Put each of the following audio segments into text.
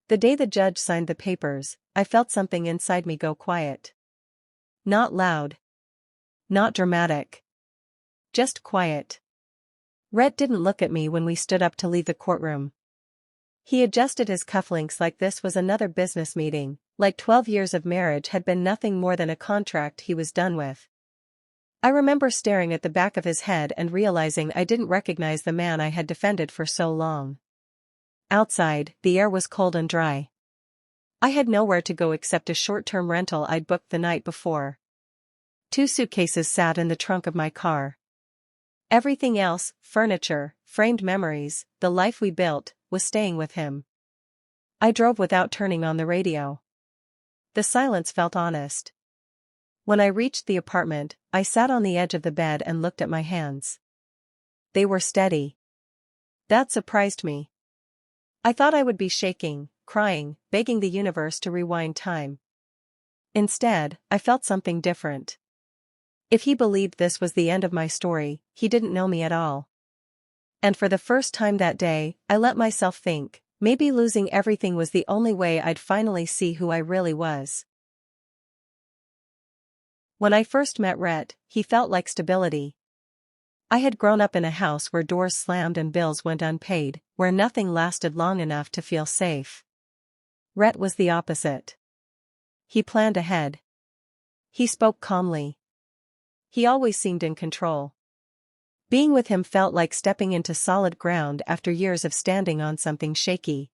The day the judge signed the papers, I felt something inside me go quiet. Not loud. Not dramatic. Just quiet. Rhett didn't look at me when we stood up to leave the courtroom. He adjusted his cufflinks like this was another business meeting, like 12 years of marriage had been nothing more than a contract he was done with. I remember staring at the back of his head and realizing I didn't recognize the man I had defended for so long. Outside, the air was cold and dry. I had nowhere to go except a short-term rental I'd booked the night before. 2 suitcases sat in the trunk of my car. Everything else, furniture, framed memories, the life we built, was staying with him. I drove without turning on the radio. The silence felt honest. When I reached the apartment, I sat on the edge of the bed and looked at my hands. They were steady. That surprised me. I thought I would be shaking, crying, begging the universe to rewind time. Instead, I felt something different. If he believed this was the end of my story, he didn't know me at all. And for the first time that day, I let myself think, maybe losing everything was the only way I'd finally see who I really was. When I first met Rhett, he felt like stability. I had grown up in a house where doors slammed and bills went unpaid, where nothing lasted long enough to feel safe. Rhett was the opposite. He planned ahead. He spoke calmly. He always seemed in control. Being with him felt like stepping into solid ground after years of standing on something shaky.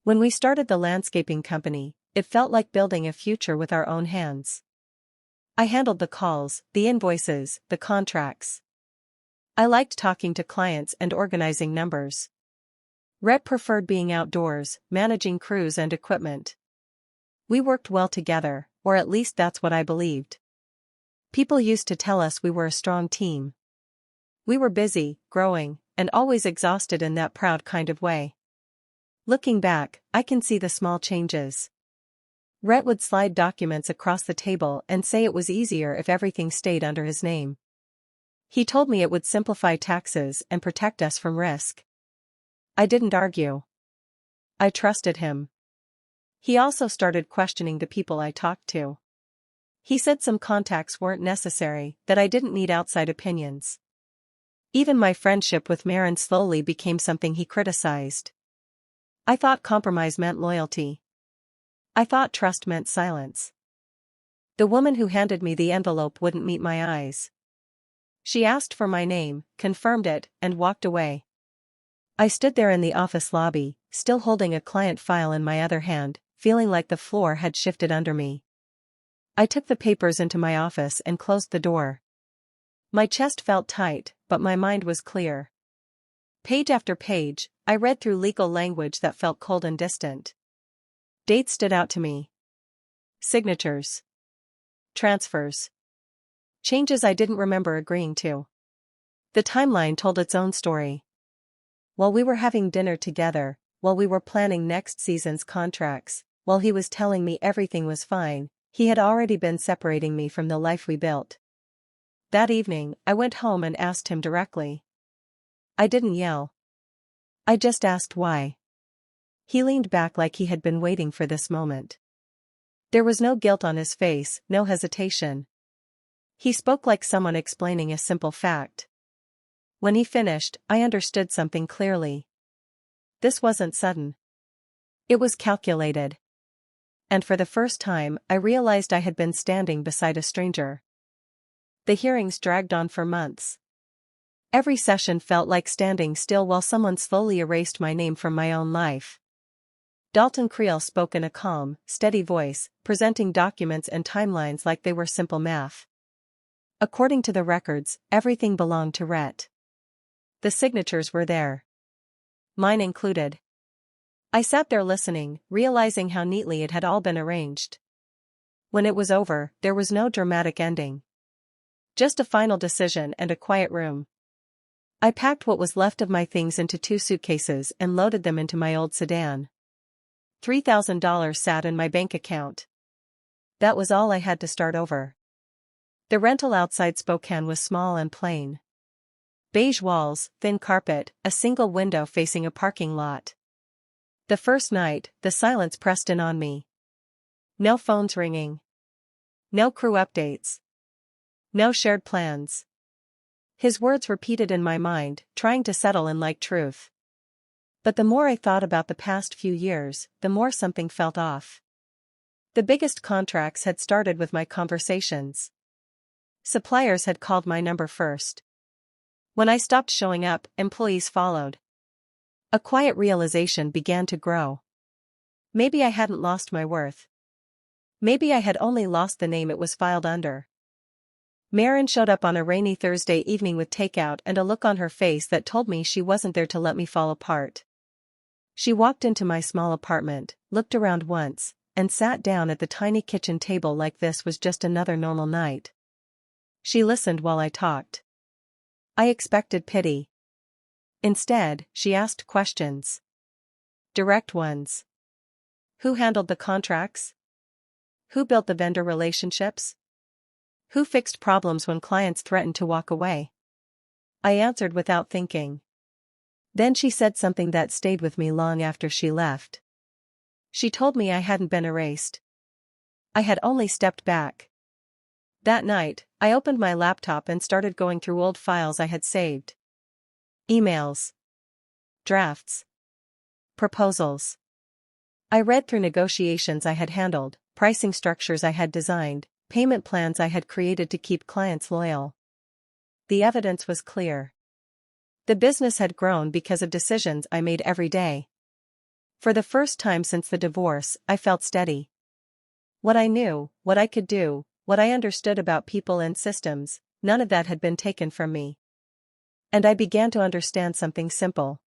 When we started the landscaping company, it felt like building a future with our own hands. I handled the calls, the invoices, the contracts. I liked talking to clients and organizing numbers. Rhett preferred being outdoors, managing crews and equipment. We worked well together, or at least that's what I believed. People used to tell us we were a strong team. We were busy, growing, and always exhausted in that proud kind of way. Looking back, I can see the small changes. Rhett would slide documents across the table and say it was easier if everything stayed under his name. He told me it would simplify taxes and protect us from risk. I didn't argue. I trusted him. He also started questioning the people I talked to. He said some contacts weren't necessary, that I didn't need outside opinions. Even my friendship with Marin slowly became something he criticized. I thought compromise meant loyalty. I thought trust meant silence. The woman who handed me the envelope wouldn't meet my eyes. She asked for my name, confirmed it, and walked away. I stood there in the office lobby, still holding a client file in my other hand, feeling like the floor had shifted under me. I took the papers into my office and closed the door. My chest felt tight, but my mind was clear. Page after page, I read through legal language that felt cold and distant. Dates stood out to me. Signatures. Transfers. Changes I didn't remember agreeing to. The timeline told its own story. While we were having dinner together, while we were planning next season's contracts, while he was telling me everything was fine, he had already been separating me from the life we built. That evening, I went home and asked him directly. I didn't yell. I just asked why. He leaned back like he had been waiting for this moment. There was no guilt on his face, no hesitation. He spoke like someone explaining a simple fact. When he finished, I understood something clearly. This wasn't sudden. It was calculated. And for the first time, I realized I had been standing beside a stranger. The hearings dragged on for months. Every session felt like standing still while someone slowly erased my name from my own life. Dalton Creel spoke in a calm, steady voice, presenting documents and timelines like they were simple math. According to the records, everything belonged to Rhett. The signatures were there. Mine included. I sat there listening, realizing how neatly it had all been arranged. When it was over, there was no dramatic ending. Just a final decision and a quiet room. I packed what was left of my things into 2 suitcases and loaded them into my old sedan. $3,000 sat in my bank account. That was all I had to start over. The rental outside Spokane was small and plain. Beige walls, thin carpet, a single window facing a parking lot. The first night, the silence pressed in on me. No phones ringing. No crew updates. No shared plans. His words repeated in my mind, trying to settle in like truth. But the more I thought about the past few years, the more something felt off. The biggest contracts had started with my conversations. Suppliers had called my number first. When I stopped showing up, employees followed. A quiet realization began to grow. Maybe I hadn't lost my worth. Maybe I had only lost the name it was filed under. Marin showed up on a rainy Thursday evening with takeout and a look on her face that told me she wasn't there to let me fall apart. She walked into my small apartment, looked around once, and sat down at the tiny kitchen table like this was just another normal night. She listened while I talked. I expected pity. Instead, she asked questions. Direct ones. Who handled the contracts? Who built the vendor relationships? Who fixed problems when clients threatened to walk away? I answered without thinking. Then she said something that stayed with me long after she left. She told me I hadn't been erased. I had only stepped back. That night, I opened my laptop and started going through old files I had saved. Emails. Drafts. Proposals. I read through negotiations I had handled, pricing structures I had designed, payment plans I had created to keep clients loyal. The evidence was clear. The business had grown because of decisions I made every day. For the first time since the divorce, I felt steady. What I knew, what I could do, what I understood about people and systems, none of that had been taken from me. And I began to understand something simple.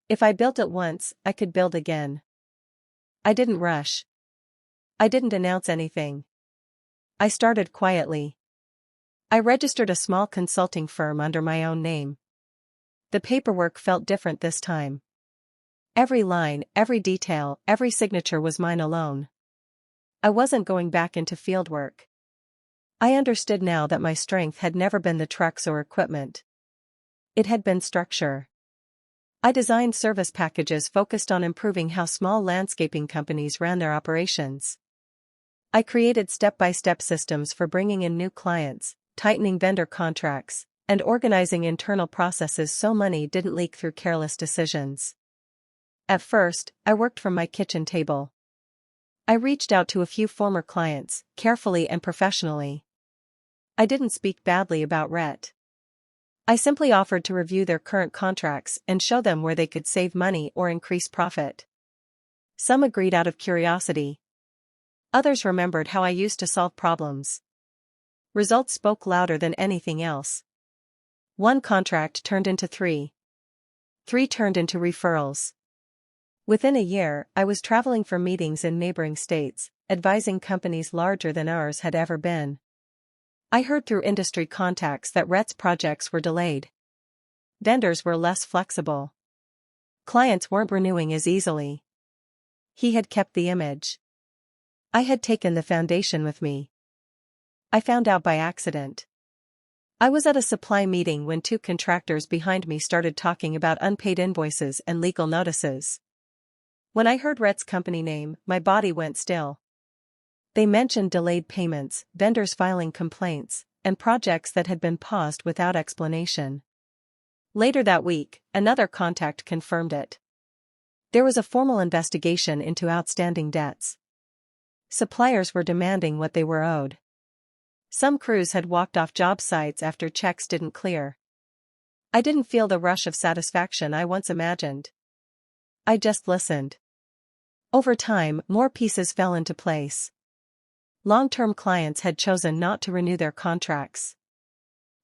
If I built it once, I could build again. I didn't rush. I didn't announce anything. I started quietly. I registered a small consulting firm under my own name. The paperwork felt different this time. Every line, every detail, every signature was mine alone. I wasn't going back into fieldwork. I understood now that my strength had never been the trucks or equipment. It had been structure. I designed service packages focused on improving how small landscaping companies ran their operations. I created step-by-step systems for bringing in new clients, tightening vendor contracts, and organizing internal processes so money didn't leak through careless decisions. At first, I worked from my kitchen table. I reached out to a few former clients, carefully and professionally. I didn't speak badly about Rhett. I simply offered to review their current contracts and show them where they could save money or increase profit. Some agreed out of curiosity. Others remembered how I used to solve problems. Results spoke louder than anything else. One contract turned into 3. 3 turned into referrals. Within a year, I was traveling for meetings in neighboring states, advising companies larger than ours had ever been. I heard through industry contacts that Rhett's projects were delayed. Vendors were less flexible. Clients weren't renewing as easily. He had kept the image. I had taken the foundation with me. I found out by accident. I was at a supply meeting when 2 contractors behind me started talking about unpaid invoices and legal notices. When I heard Rhett's company name, my body went still. They mentioned delayed payments, vendors filing complaints, and projects that had been paused without explanation. Later that week, another contact confirmed it. There was a formal investigation into outstanding debts. Suppliers were demanding what they were owed. Some crews had walked off job sites after checks didn't clear. I didn't feel the rush of satisfaction I once imagined. I just listened. Over time, more pieces fell into place. Long-term clients had chosen not to renew their contracts.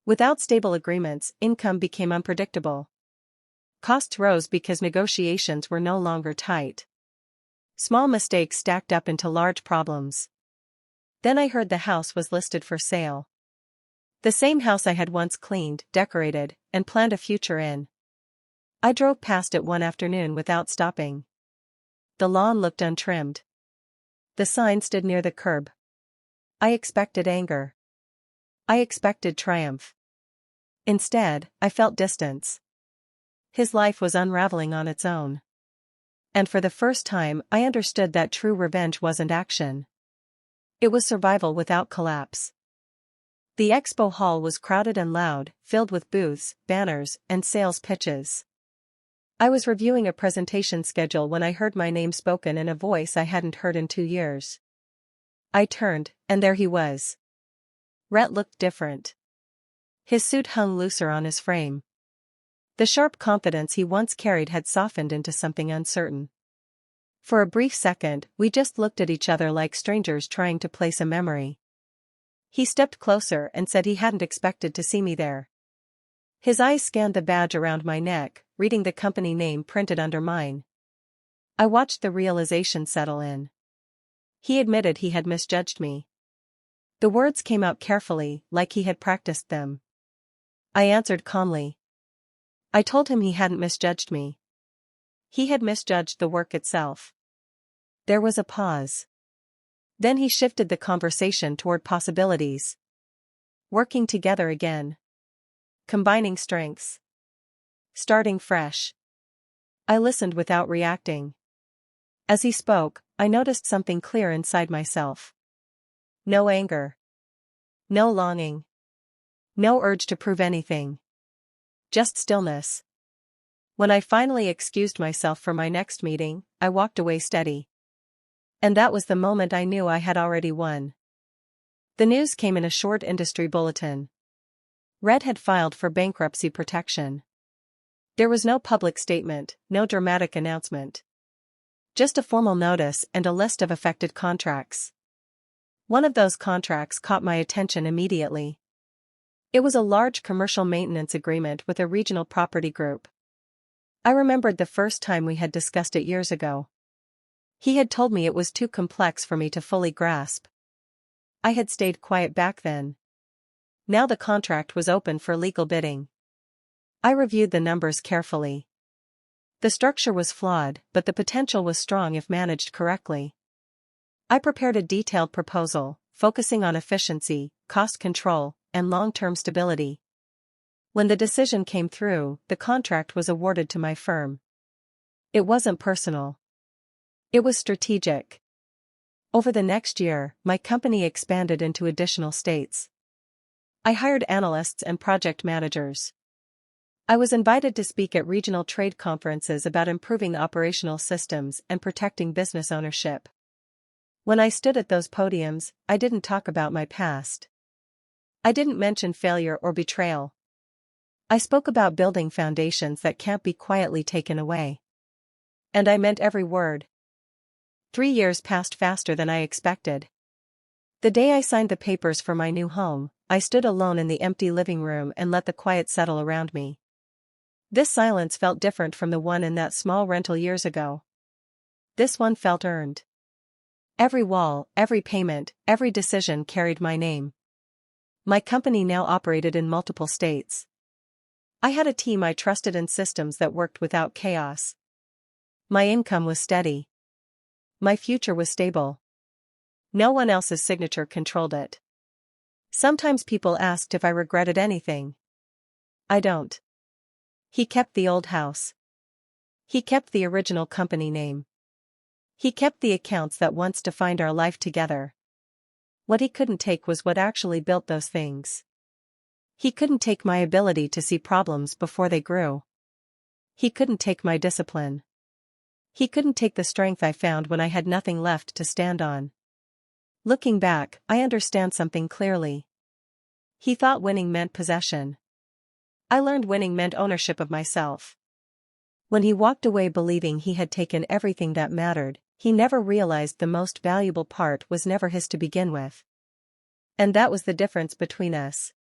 Without stable agreements, income became unpredictable. Costs rose because negotiations were no longer tight. Small mistakes stacked up into large problems. Then I heard the house was listed for sale. The same house I had once cleaned, decorated, and planned a future in. I drove past it one afternoon without stopping. The lawn looked untrimmed. The sign stood near the curb. I expected anger. I expected triumph. Instead, I felt distance. His life was unraveling on its own. And for the first time I understood that true revenge wasn't action. It was survival without collapse. The expo hall was crowded and loud, filled with booths, banners, and sales pitches. I was reviewing a presentation schedule when I heard my name spoken in a voice I hadn't heard in 2 years. I turned, and there he was. Rhett looked different. His suit hung looser on his frame. The sharp confidence he once carried had softened into something uncertain. For a brief second, we just looked at each other like strangers trying to place a memory. He stepped closer and said he hadn't expected to see me there. His eyes scanned the badge around my neck, reading the company name printed under mine. I watched the realization settle in. He admitted he had misjudged me. The words came out carefully, like he had practiced them. I answered calmly. I told him he hadn't misjudged me. He had misjudged the work itself. There was a pause. Then he shifted the conversation toward possibilities. Working together again. Combining strengths. Starting fresh. I listened without reacting. As he spoke, I noticed something clear inside myself. No anger. No longing. No urge to prove anything. Just stillness. When I finally excused myself for my next meeting, I walked away steady. And that was the moment I knew I had already won. The news came in a short industry bulletin. Red had filed for bankruptcy protection. There was no public statement, no dramatic announcement. Just a formal notice and a list of affected contracts. One of those contracts caught my attention immediately. It was a large commercial maintenance agreement with a regional property group. I remembered the first time we had discussed it years ago. He had told me it was too complex for me to fully grasp. I had stayed quiet back then. Now the contract was open for legal bidding. I reviewed the numbers carefully. The structure was flawed, but the potential was strong if managed correctly. I prepared a detailed proposal, focusing on efficiency, cost control, and long-term stability. When the decision came through, the contract was awarded to my firm. It wasn't personal. It was strategic. Over the next year, my company expanded into additional states. I hired analysts and project managers. I was invited to speak at regional trade conferences about improving operational systems and protecting business ownership. When I stood at those podiums, I didn't talk about my past. I didn't mention failure or betrayal. I spoke about building foundations that can't be quietly taken away. And I meant every word. 3 years passed faster than I expected. The day I signed the papers for my new home, I stood alone in the empty living room and let the quiet settle around me. This silence felt different from the one in that small rental years ago. This one felt earned. Every wall, every payment, every decision carried my name. My company now operated in multiple states. I had a team I trusted and systems that worked without chaos. My income was steady. My future was stable. No one else's signature controlled it. Sometimes people asked if I regretted anything. I don't. He kept the old house. He kept the original company name. He kept the accounts that once defined our life together. What he couldn't take was what actually built those things. He couldn't take my ability to see problems before they grew. He couldn't take my discipline. He couldn't take the strength I found when I had nothing left to stand on. Looking back, I understand something clearly. He thought winning meant possession. I learned winning meant ownership of myself. When he walked away believing he had taken everything that mattered, he never realized the most valuable part was never his to begin with. And that was the difference between us.